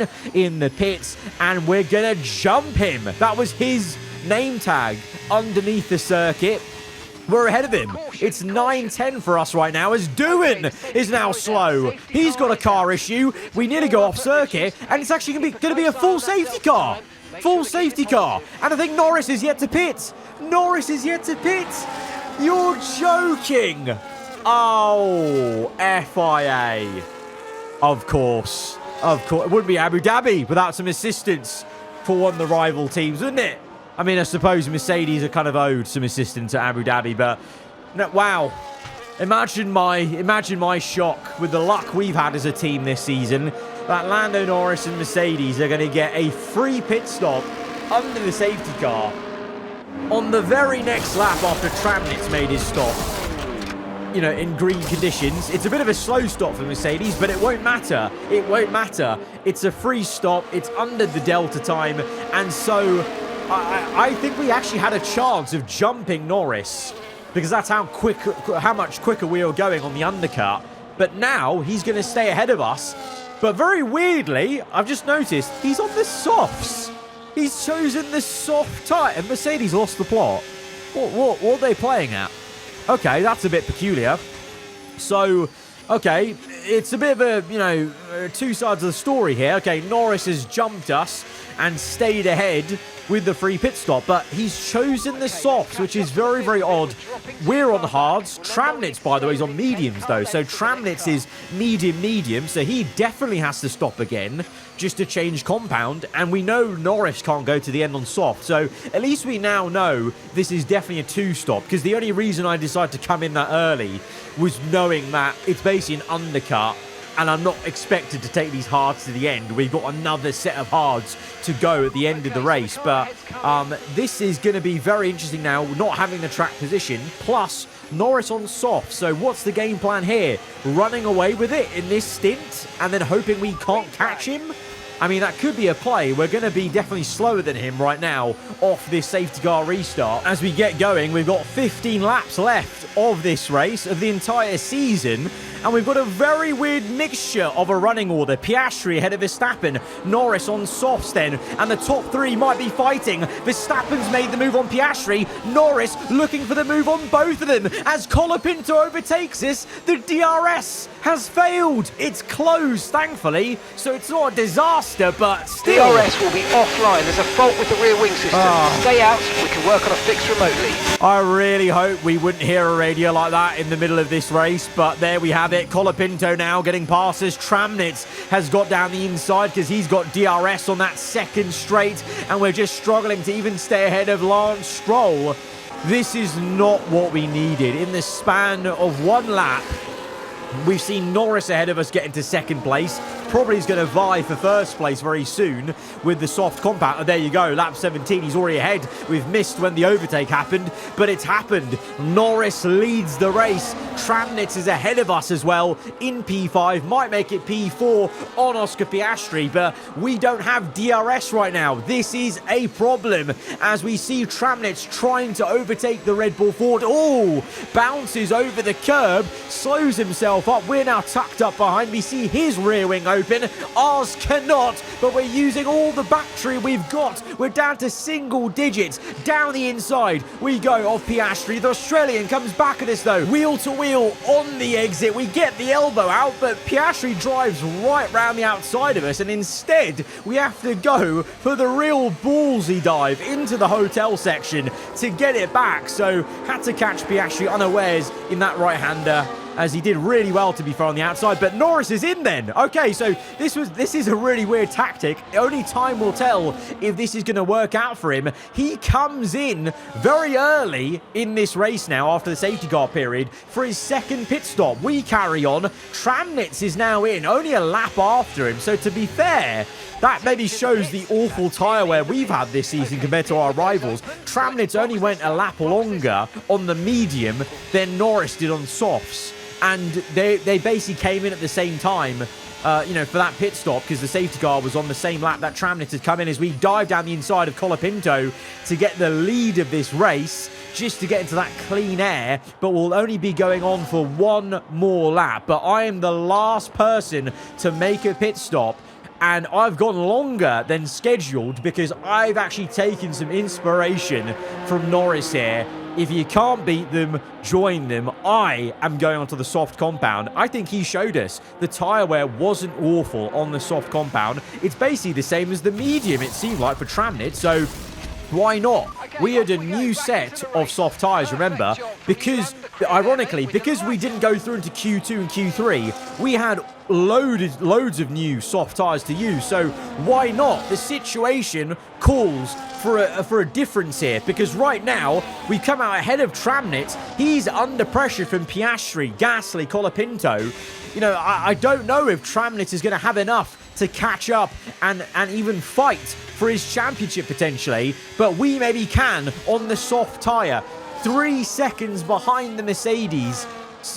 the pits, and we're going to jump him. That was his name tag underneath the circuit. We're ahead of him. It's 9:10 for us right now, as Doohan is now slow. He's got a car issue. We nearly go off circuit, and it's actually going to be a full safety car. Full safety car. And I think Norris is yet to pit. Norris is yet to pit. You're joking. Oh, FIA. Of course. It wouldn't be Abu Dhabi without some assistance for one of the rival teams, wouldn't it? I mean, I suppose Mercedes are kind of owed some assistance at Abu Dhabi, but no, wow. Imagine my shock with the luck we've had as a team this season that Lando Norris and Mercedes are going to get a free pit stop under the safety car on the very next lap after Tramnitz made his stop. You know, in green conditions. It's a bit of a slow stop for Mercedes, but it won't matter. It won't matter. It's a free stop. It's under the Delta time. And so I think we actually had a chance of jumping Norris because that's how much quicker we were going on the undercut. But now he's going to stay ahead of us. But very weirdly, I've just noticed he's on the softs. He's chosen the soft tyre. And Mercedes lost the plot. What are they playing at? Okay, that's a bit peculiar. So, okay, it's a bit of a, you know, two sides of the story here. Okay, Norris has jumped us and stayed ahead with the free pit stop, but he's chosen the softs, which is very, very odd. We're on hards. Tramnitz, by the way, is on mediums, though. So Tramnitz is medium, so he definitely has to stop again just to change compound. And we know Norris can't go to the end on soft, so at least we now know this is definitely a two-stop, because the only reason I decided to come in that early was knowing that it's basically an undercut, and I'm not expected to take these hards to the end. We've got another set of hards to go at the end of the race. But this is going to be very interesting now, not having the track position, plus Norris on soft. So what's the game plan here? Running away with it in this stint and then hoping we can't catch him? I mean, that could be a play. We're going to be definitely slower than him right now off this safety car restart. As we get going, we've got 15 laps left of this race, of the entire season. And we've got a very weird mixture of a running order. Piastri ahead of Verstappen, Norris on softs then, and the top three might be fighting. Verstappen's made the move on Piastri, Norris looking for the move on both of them. As Colapinto overtakes us, the DRS has failed. It's closed, thankfully, so it's not a disaster, but still. DRS will be offline. There's a fault with the rear wing system. Stay out, we can work on a fix remotely. I really hope we wouldn't hear a radio like that in the middle of this race, but there we have it. Colapinto now getting past us. Tramnitz has got down the inside because he's got DRS on that second straight, and we're just struggling to even stay ahead of Lance Stroll. This is not what we needed. In the span of one lap, we've seen Norris ahead of us get into second place. Probably is going to vie for first place very soon with the soft compound. Oh, there you go, lap 17, he's already ahead. We've missed when the overtake happened, but it's happened. Norris leads the race. Tramnitz is ahead of us as well in P5, might make it P4 on Oscar Piastri, but we don't have DRS right now. This is a problem as we see Tramnitz trying to overtake the Red Bull Ford. Oh, bounces over the curb, slows himself up. We're now tucked up behind. We see his rear wing open. Ours cannot, but we're using all the battery we've got. We're down to single digits. Down the inside we go of Piastri. The Australian comes back at us though. Wheel to wheel on the exit. We get the elbow out, but Piastri drives right round the outside of us, and instead we have to go for the real ballsy dive into the hotel section to get it back. So had to catch Piastri unawares in that right-hander, as he did really well, to be fair, on the outside. But Norris is in then. Okay, so this is a really weird tactic. Only time will tell if this is going to work out for him. He comes in very early in this race now after the safety car period for his second pit stop. We carry on. Tramnitz is now in, only a lap after him. So to be fair, that maybe shows the awful tyre wear we've had this season compared to our rivals. Tramnitz only went a lap longer on the medium than Norris did on softs. And they basically came in at the same time, you know, for that pit stop, because the safety car was on the same lap that Tramnitz has come in, as we dive down the inside of Colapinto to get the lead of this race, just to get into that clean air. But we'll only be going on for one more lap. But I am the last person to make a pit stop, and I've gone longer than scheduled because I've actually taken some inspiration from Norris here. If you can't beat them, join them. I am going onto the soft compound. I think he showed us the tyre wear wasn't awful on the soft compound. It's basically the same as the medium, it seemed like, for Tramnitz. So Why not? We had a new set of soft tyres, remember? Because, ironically, because we didn't go through into Q2 and Q3, we had loads of new soft tyres to use. So why not? The situation calls for a difference here, because right now we come out ahead of Tramnit. He's under pressure from Piastri, Gasly, Colapinto. You know, I don't know if Tramnit is going to have enough to catch up and even fight for his championship potentially, but we maybe can on the soft tyre. 3 seconds behind the Mercedes.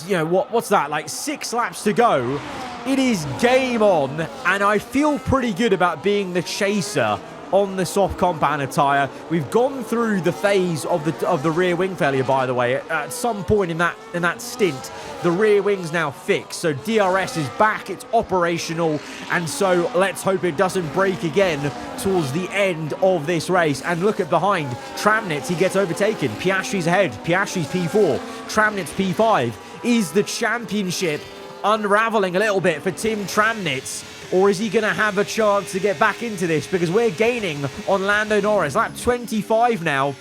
You know, what's that, like 6 laps to go? It is game on, and I feel pretty good about being the chaser on the soft compounder tyre. We've gone through the phase of the rear wing failure, by the way. At some point in that stint, the rear wing's now fixed, so DRS is back, it's operational, and so let's hope it doesn't break again towards the end of this race. And look at behind, Tramnit, he gets overtaken. Piastri's ahead, Piastri's P4, Tramnit's P5. Is the championship unraveling a little bit for Tim Tramnit? Or is he going to have a chance to get back into this? Because we're gaining on Lando Norris. Lap 25 now.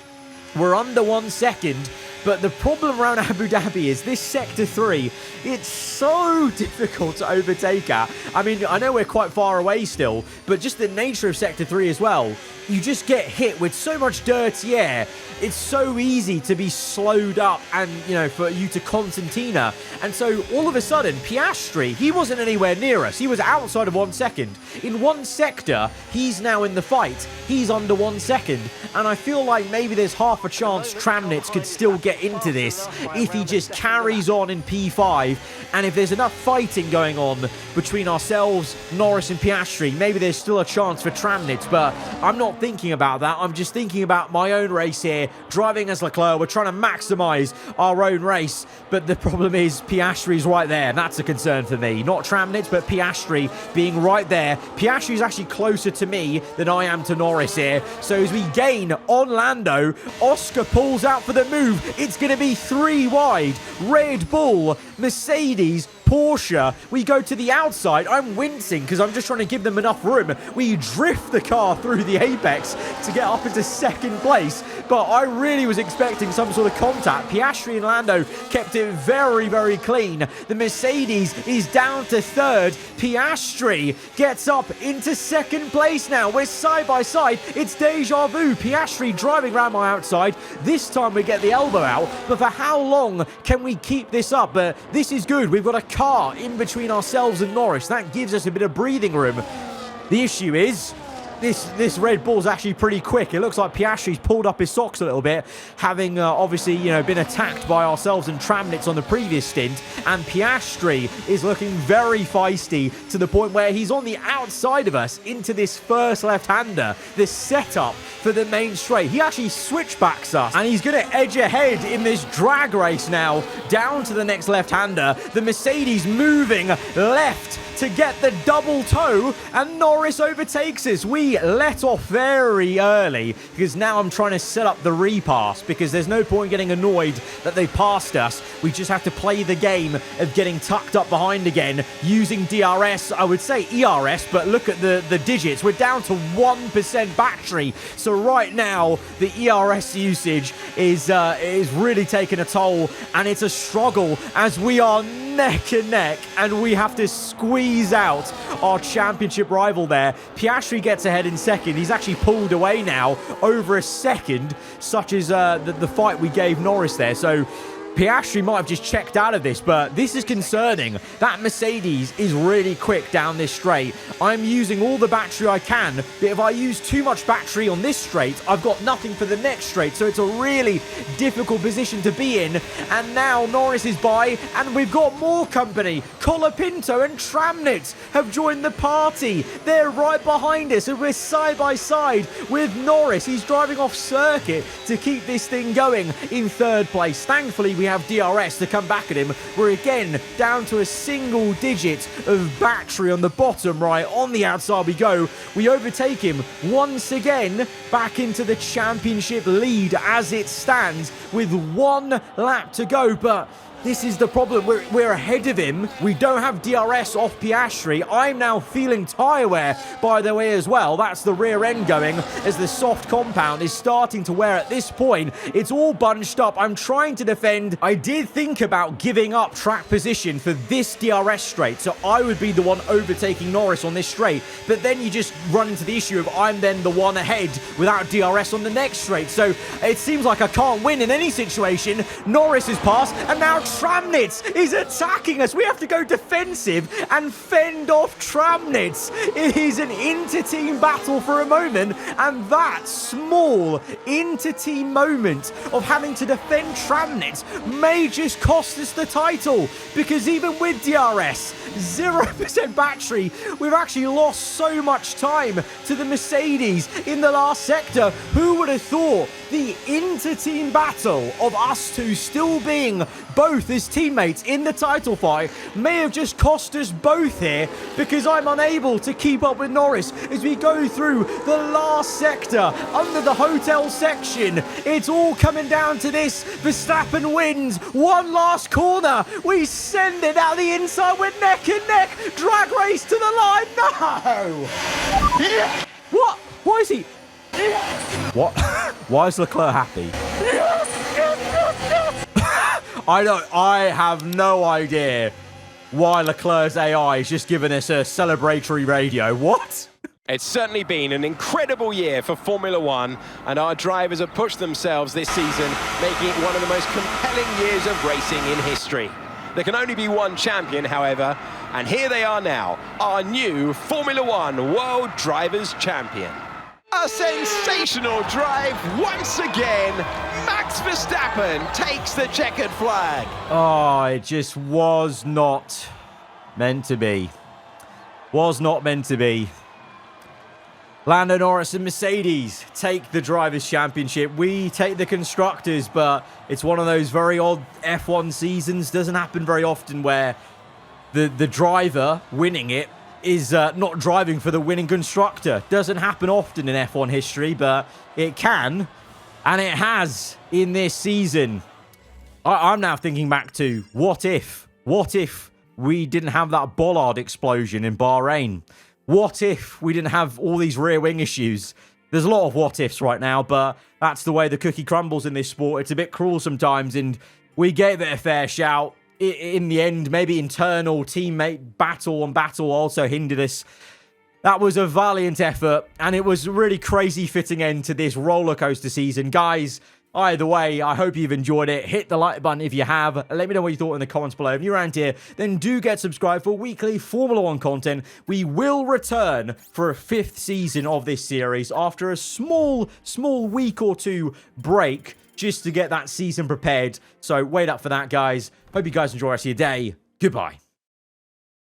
We're under 1 second. But the problem around Abu Dhabi is this Sector 3, it's so difficult to overtake at. I mean, I know we're quite far away still, but just the nature of Sector 3 as well. You just get hit with so much dirty air. It's so easy to be slowed up and, you know, for you to concertina. And so all of a sudden, Piastri, he wasn't anywhere near us. He was outside of 1 second. In one sector, he's now in the fight. He's under 1 second. And I feel like maybe there's half a chance Tramnit could still get into this if he just carries on in P5. And if there's enough fighting going on between ourselves, Norris and Piastri, maybe there's still a chance for Tramnit. But I'm not thinking about that. I'm just thinking about my own race here, driving as Leclerc. We're trying to maximize our own race, but the problem is Piastri's right there, and that's a concern for me. Not Tramnit, but Piastri being right there. Piastri's actually closer to me than I am to Norris here. So as we gain on Lando, Oscar pulls out for the move. It's going to be 3 wide. Red Bull, Mercedes, Porsche. We go to the outside. I'm wincing because I'm just trying to give them enough room. We drift the car through the apex to get up into second place, but I really was expecting some sort of contact. Piastri and Lando kept it very, very clean. The Mercedes is down to third. Piastri gets up into second place now. We're side by side. It's deja vu. Piastri driving around my outside. This time we get the elbow out, but for how long can we keep this up? But this is good. We've got a car in between ourselves and Norris. That gives us a bit of breathing room. The issue is this Red Bull's actually pretty quick. It looks like Piastri's pulled up his socks a little bit, having obviously, you know, been attacked by ourselves and Tramnitz on the previous stint. And Piastri is looking very feisty to the point where he's on the outside of us into this first left-hander, this setup for the main straight. He actually switchbacks us, and he's going to edge ahead in this drag race now down to the next left-hander. The Mercedes moving left to get the double toe, and Norris overtakes us. We let off very early because now I'm trying to set up the repass, because there's no point getting annoyed that they passed us. We just have to play the game of getting tucked up behind again using DRS. I would say ERS, but look at the digits. We're down to 1% battery. So right now the ERS usage is really taking a toll, and it's a struggle as we are neck and neck, and we have to squeeze out our championship rival there. Piastri gets ahead in second. He's actually pulled away now over a second, such as the fight we gave Norris there. So Piastri might have just checked out of this, but this is concerning. That Mercedes is really quick down this straight. I'm using all the battery I can, but if I use too much battery on this straight, I've got nothing for the next straight, so it's a really difficult position to be in. And now Norris is by, and we've got more company. Colapinto and Tramnitz have joined the party. They're right behind us, and we're side by side with Norris. He's driving off circuit to keep this thing going in third place. Thankfully, we have DRS to come back at him. We're again down to a single digit of battery on the bottom right. On the outside we go. We overtake him once again, back into the championship lead as it stands with 1 lap to go. But This is the problem. We're ahead of him. We don't have DRS off Piastri. I'm now feeling tyre wear, by the way, as well. That's the rear end going as the soft compound is starting to wear at this point. It's all bunched up. I'm trying to defend. I did think about giving up track position for this DRS straight, so I would be the one overtaking Norris on this straight. But then you just run into the issue of I'm then the one ahead without DRS on the next straight. So it seems like I can't win in any situation. Norris is passed, and now Tramnitz is attacking us. We have to go defensive and fend off Tramnitz. It is an inter-team battle for a moment, and that small inter-team moment of having to defend Tramnitz may just cost us the title, because even with DRS, 0% battery, we've actually lost so much time to the Mercedes in the last sector. Who would have thought the inter-team battle of us two still being both as teammates in the title fight may have just cost us both here, because I'm unable to keep up with Norris as we go through the last sector under the hotel section. It's all coming down to this. Verstappen wins one last corner. We send it out the inside. We're neck and neck. Drag race to the line. No! What? Why is he? What? Why is Leclerc happy? I have no idea why Leclerc's AI is just giving us a celebratory radio. What? It's certainly been an incredible year for Formula One, and our drivers have pushed themselves this season, making it one of the most compelling years of racing in history. There can only be one champion, however, and here they are now, our new Formula One World Drivers' Champion. A sensational drive once again. Max Verstappen takes the checkered flag. Oh, it just was not meant to be. Was not meant to be. Lando Norris and Mercedes take the Drivers' Championship. We take the Constructors, but it's one of those very odd F1 seasons. Doesn't happen very often where the driver winning it is not driving for the winning constructor. Doesn't happen often in F1 history, but it can, and it has in this season. I'm now thinking back to what if we didn't have that bollard explosion in Bahrain? What if we didn't have all these rear wing issues? There's a lot of what ifs right now, but that's the way the cookie crumbles in this sport. It's a bit cruel sometimes, and we gave it a fair shout. In the end, maybe internal teammate battle also hindered us. That was a valiant effort, and it was a really crazy fitting end to this roller coaster season. Guys, either way, I hope you've enjoyed it. Hit the like button if you have. Let me know what you thought in the comments below. If you're around here, then do get subscribed for weekly Formula One content. We will return for a 5th season of this series after a small week or two break, just to get that season prepared. So wait up for that, guys. Hope you guys enjoy the rest of your day. Goodbye.